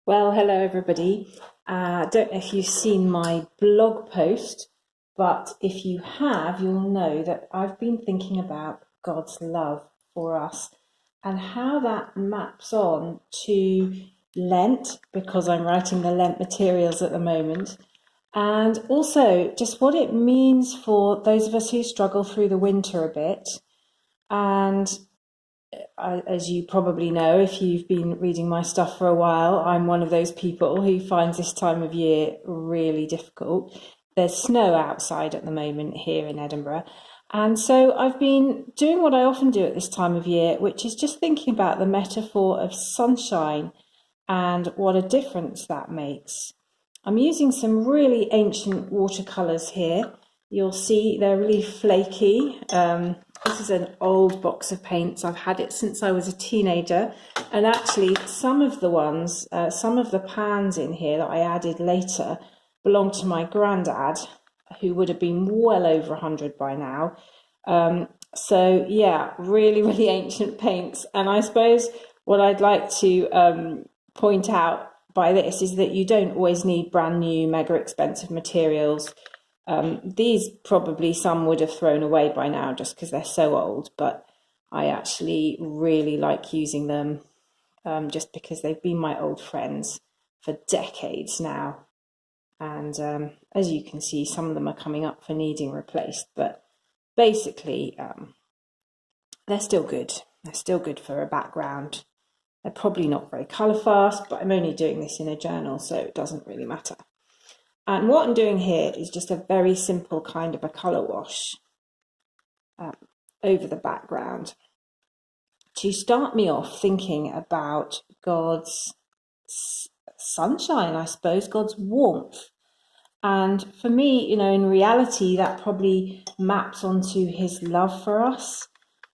Well, hello everybody. I don't know if you've seen my blog post, but if you have, you'll know that I've been thinking about God's love for us and how that maps on to Lent, because I'm writing the Lent materials at the moment, and also just what it means for those of us who struggle through the winter a bit. And as you probably know, if you've been reading my stuff for a while, I'm one of those people who finds this time of year really difficult. There's snow outside at the moment here in Edinburgh. And so I've been doing what I often do at this time of year, which is just thinking about the metaphor of sunshine and what a difference that makes. I'm using some really ancient watercolours here. You'll see they're really flaky. This is an old box of paints. I've had it since I was a teenager. And actually, some of the pans in here that I added later belong to my granddad, who would have been well over 100 by now. So yeah, really, really ancient paints. And I suppose what I'd like to point out by this is that you don't always need brand new, mega expensive materials. These probably some would have thrown away by now just because they're so old, but I actually really like using them just because they've been my old friends for decades now. And as you can see, some of them are coming up for needing replaced, but basically they're still good. They're still good for a background. They're probably not very colour fast, but I'm only doing this in a journal, so it doesn't really matter. And what I'm doing here is just a very simple kind of a colour wash over the background to start me off thinking about God's sunshine, I suppose, God's warmth. And for me, in reality, that probably maps onto his love for us.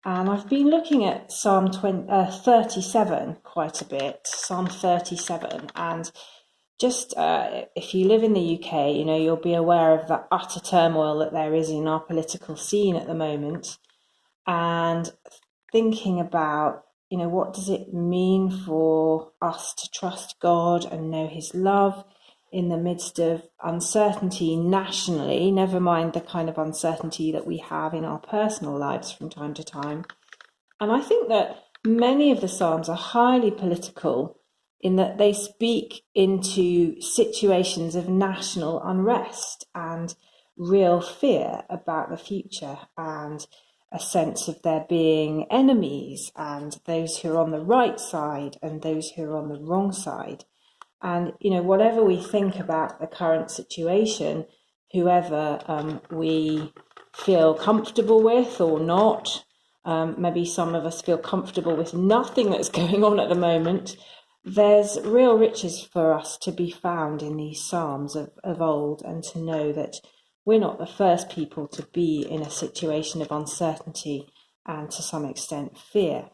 And I've been looking at Psalm 37 quite a bit, Psalm 37, and just if you live in the UK, you'll be aware of the utter turmoil that there is in our political scene at the moment, and thinking about, what does it mean for us to trust God and know his love in the midst of uncertainty nationally, never mind the kind of uncertainty that we have in our personal lives from time to time. And I think that many of the Psalms are highly political in that they speak into situations of national unrest and real fear about the future, and a sense of there being enemies and those who are on the right side and those who are on the wrong side. And, whatever we think about the current situation, whoever we feel comfortable with or not, maybe some of us feel comfortable with nothing that's going on at the moment, there's real riches for us to be found in these Psalms of old, and to know that we're not the first people to be in a situation of uncertainty and to some extent fear.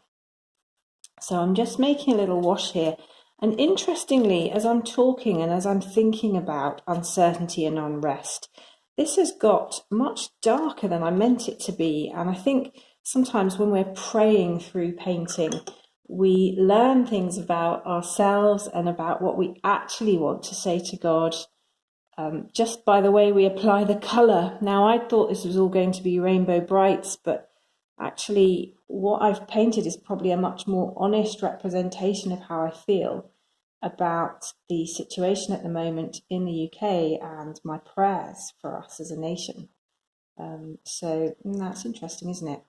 So I'm just making a little wash here. And interestingly, as I'm talking and as I'm thinking about uncertainty and unrest, this has got much darker than I meant it to be. And I think sometimes when we're praying through painting, we learn things about ourselves and about what we actually want to say to God just by the way we apply the colour. Now, I thought this was all going to be rainbow brights, but actually what I've painted is probably a much more honest representation of how I feel about the situation at the moment in the UK and my prayers for us as a nation. So that's interesting, isn't it?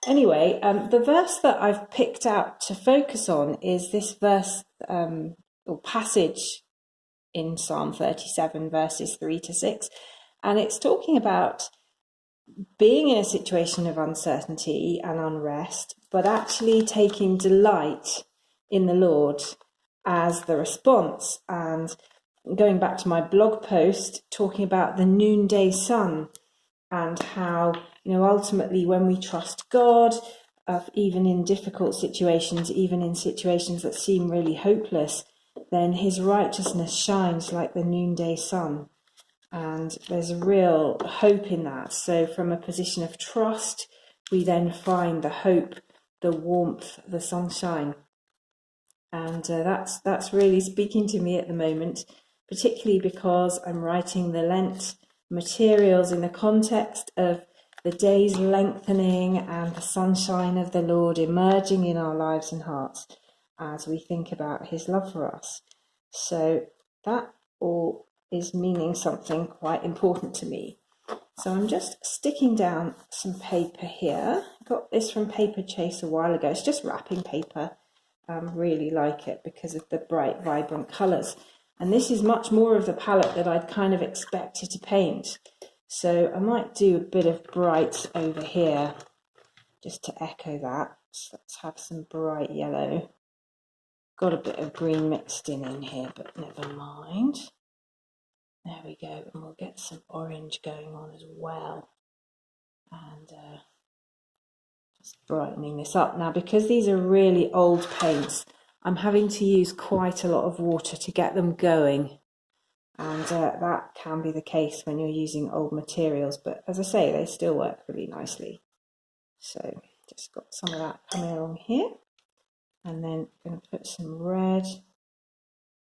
Anyway, the verse that I've picked out to focus on is this verse or passage in Psalm 37, verses 3 to 6. And it's talking about being in a situation of uncertainty and unrest, but actually taking delight in the Lord as the response. And going back to my blog post, talking about the noonday sun and how, ultimately when we trust God, even in difficult situations, even in situations that seem really hopeless, then his righteousness shines like the noonday sun. And there's a real hope in that. So from a position of trust, we then find the hope, the warmth, the sunshine. And that's really speaking to me at the moment, particularly because I'm writing the Lent materials in the context of the days lengthening and the sunshine of the Lord emerging in our lives and hearts as we think about his love for us. So that all is meaning something quite important to me. So I'm just sticking down some paper here. I got this from Paperchase a while ago. It's just wrapping paper. Really like it because of the bright, vibrant colours. And this is much more of the palette that I'd kind of expected to paint. So I might do a bit of bright over here just to echo that. So let's have some bright yellow. Got a bit of green mixed in here, but never mind. There we go, and we'll get some orange going on as well. And just brightening this up. Now, because these are really old paints, I'm having to use quite a lot of water to get them going. And that can be the case when you're using old materials. But as I say, they still work really nicely. So just got some of that coming along here. And then I'm going to put some red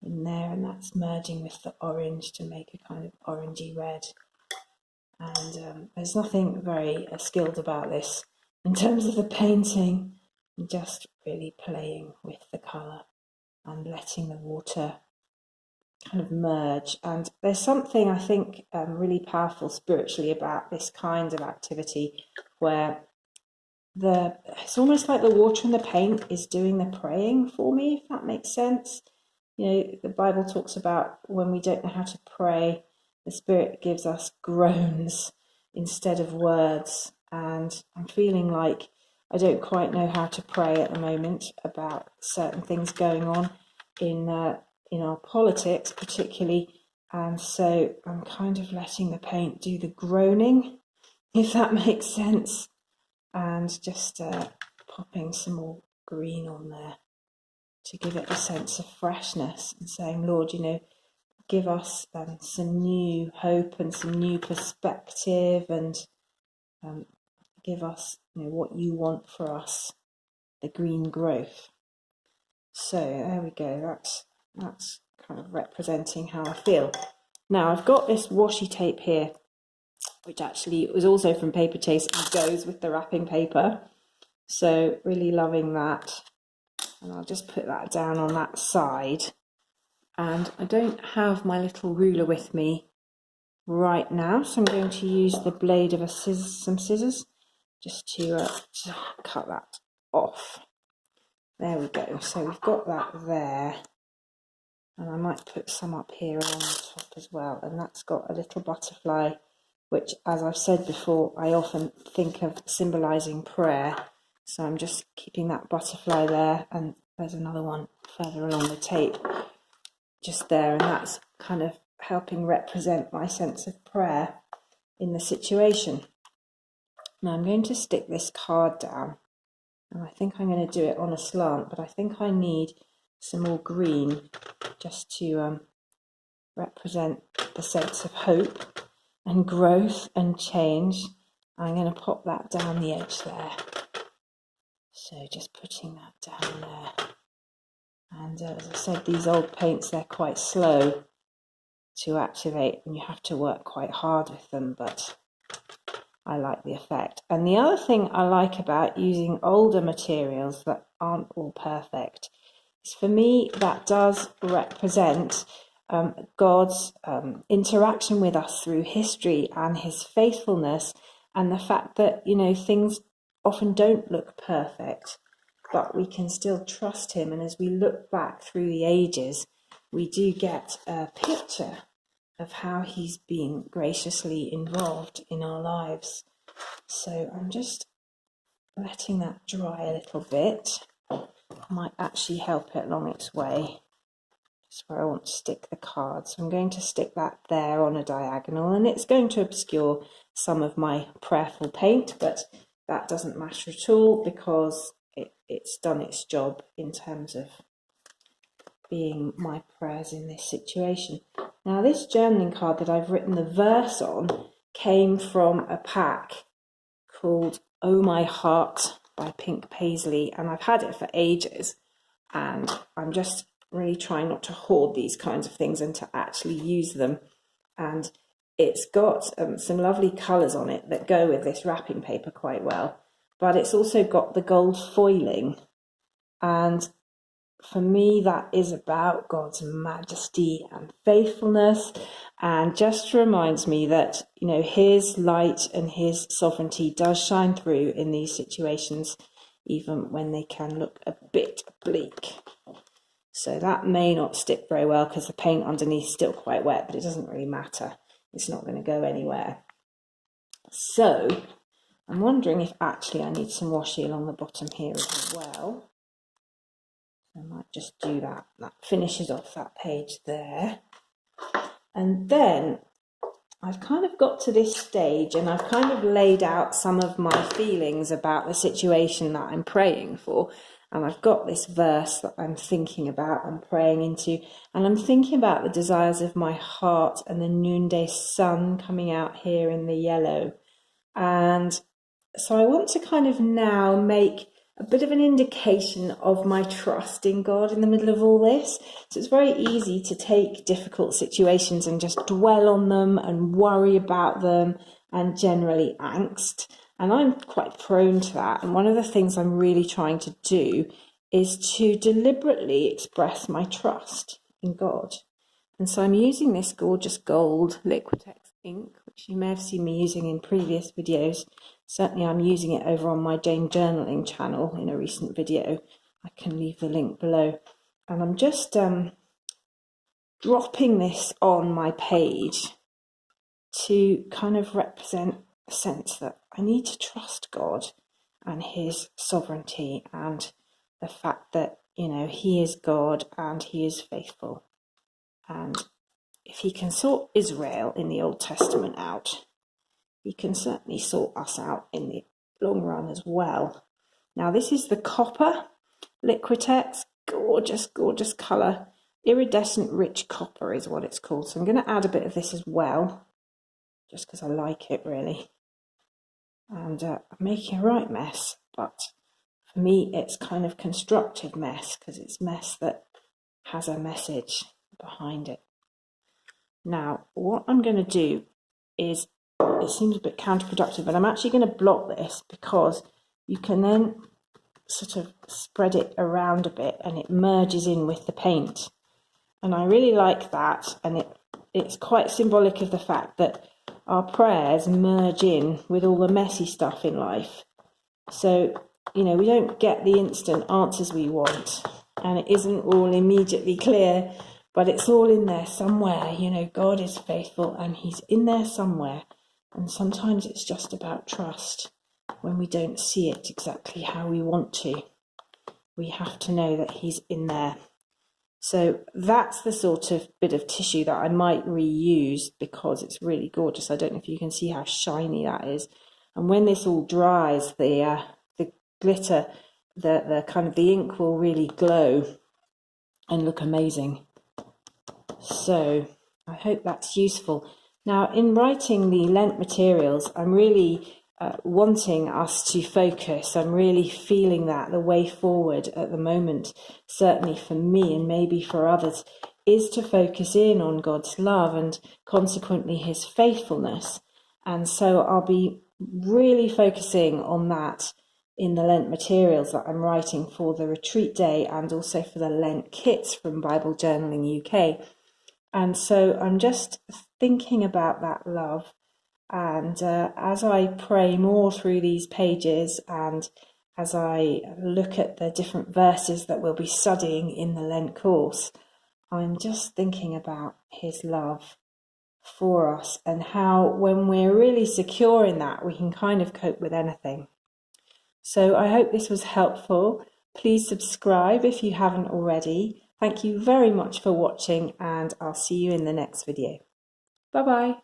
in there, and that's merging with the orange to make a kind of orangey red. And there's nothing very skilled about this in terms of the painting. I'm just really playing with the colour and letting the water kind of merge. And there's something I think really powerful spiritually about this kind of activity where it's almost like the water and the paint is doing the praying for me, if that makes sense. You know, the Bible talks about when we don't know how to pray, the Spirit gives us groans instead of words. And I'm feeling like I don't quite know how to pray at the moment about certain things going on in our politics particularly. And so I'm kind of letting the paint do the groaning, if that makes sense. And just popping some more green on there to give it a sense of freshness and saying, Lord, you know, give us some new hope and some new perspective, and give us, you know, what you want for us, the green growth. So there we go. That's kind of representing how I feel. Now I've got this washi tape here, which actually was also from Paperchase and goes with the wrapping paper. So really loving that. And I'll just put that down on that side. And I don't have my little ruler with me right now, so I'm going to use the blade of some scissors just to cut that off. There we go. So we've got that there. And I might put some up here along the top as well. And that's got a little butterfly, which, as I've said before, I often think of symbolising prayer. So I'm just keeping that butterfly there, and there's another one further along the tape just there, and that's kind of helping represent my sense of prayer in the situation. Now I'm going to stick this card down, and I think I'm going to do it on a slant, but I think I need some more green just to represent the sense of hope and growth and change. I'm going to pop that down the edge there. So just putting that down there. And as I said, these old paints, they're quite slow to activate and you have to work quite hard with them, but I like the effect. And the other thing I like about using older materials that aren't all perfect is, for me, that does represent God's interaction with us through history and his faithfulness, and the fact that, you know, things often don't look perfect, but we can still trust him. And as we look back through the ages, we do get a picture of how he's been graciously involved in our lives. So I'm just letting that dry a little bit. Might actually help it along its way. That's where I want to stick the card. So I'm going to stick that there on a diagonal, and it's going to obscure some of my prayerful paint, but that doesn't matter at all because it's done its job in terms of being my prayers in this situation. Now, this journaling card that I've written the verse on came from a pack called Oh My Heart by Pink Paisley, and I've had it for ages, and I I'm just really trying not to hoard these kinds of things and to actually use them. And it's got some lovely colours on it that go with this wrapping paper quite well, but it's also got the gold foiling, and for me that is about God's majesty and faithfulness, and just reminds me that, you know, his light and his sovereignty does shine through in these situations, even when they can look a bit bleak. So that may not stick very well because the paint underneath is still quite wet, but it doesn't really matter. It's not going to go anywhere. So I'm wondering if actually I need some washi along the bottom here as well. I might just do that. That finishes off that page there. And then I've kind of got to this stage and I've kind of laid out some of my feelings about the situation that I'm praying for. And I've got this verse that I'm thinking about and praying into. And I'm thinking about the desires of my heart and the noonday sun coming out here in the yellow. And so I want to kind of now make a bit of an indication of my trust in God in the middle of all this. So it's very easy to take difficult situations and just dwell on them and worry about them and generally angst. And I'm quite prone to that. And one of the things I'm really trying to do is to deliberately express my trust in God. And so I'm using this gorgeous gold Liquitex ink, which you may have seen me using in previous videos. Certainly I'm using it over on my Jane Journaling channel in a recent video. I can leave the link below. And I'm just dropping this on my page to kind of represent a sense that I need to trust God and his sovereignty and the fact that, you know, he is God and he is faithful. And if he can sort Israel in the Old Testament out, he can certainly sort us out in the long run as well. Now, this is the copper Liquitex, gorgeous, gorgeous colour. Iridescent rich copper is what it's called. So I'm going to add a bit of this as well, just because I like it really. And I'm making a right mess, but for me it's kind of constructive mess, because it's mess that has a message behind it. Now, what I'm going to do is, it seems a bit counterproductive, but I'm actually going to block this because you can then sort of spread it around a bit and it merges in with the paint. And I really like that, and it's quite symbolic of the fact that our prayers merge in with all the messy stuff in life. So, you know, we don't get the instant answers we want, and it isn't all immediately clear, but it's all in there somewhere. You know, God is faithful and he's in there somewhere. And sometimes it's just about trust when we don't see it exactly how we want to. We have to know that he's in there. So that's the sort of bit of tissue that I might reuse because it's really gorgeous. I don't know if you can see how shiny that is. And when this all dries, the glitter, the kind of the ink will really glow and look amazing. So I hope that's useful. Now, in writing the Lent materials, I'm really wanting us to focus. I'm really feeling that the way forward at the moment, certainly for me and maybe for others, is to focus in on God's love and consequently his faithfulness. And so I'll be really focusing on that in the Lent materials that I'm writing for the retreat day and also for the Lent kits from Bible Journaling UK. And so I'm just thinking about that love. And as I pray more through these pages and as I look at the different verses that we'll be studying in the Lent course, I'm just thinking about his love for us and how when we're really secure in that, we can kind of cope with anything. So I hope this was helpful. Please subscribe if you haven't already. Thank you very much for watching, and I'll see you in the next video. Bye-bye.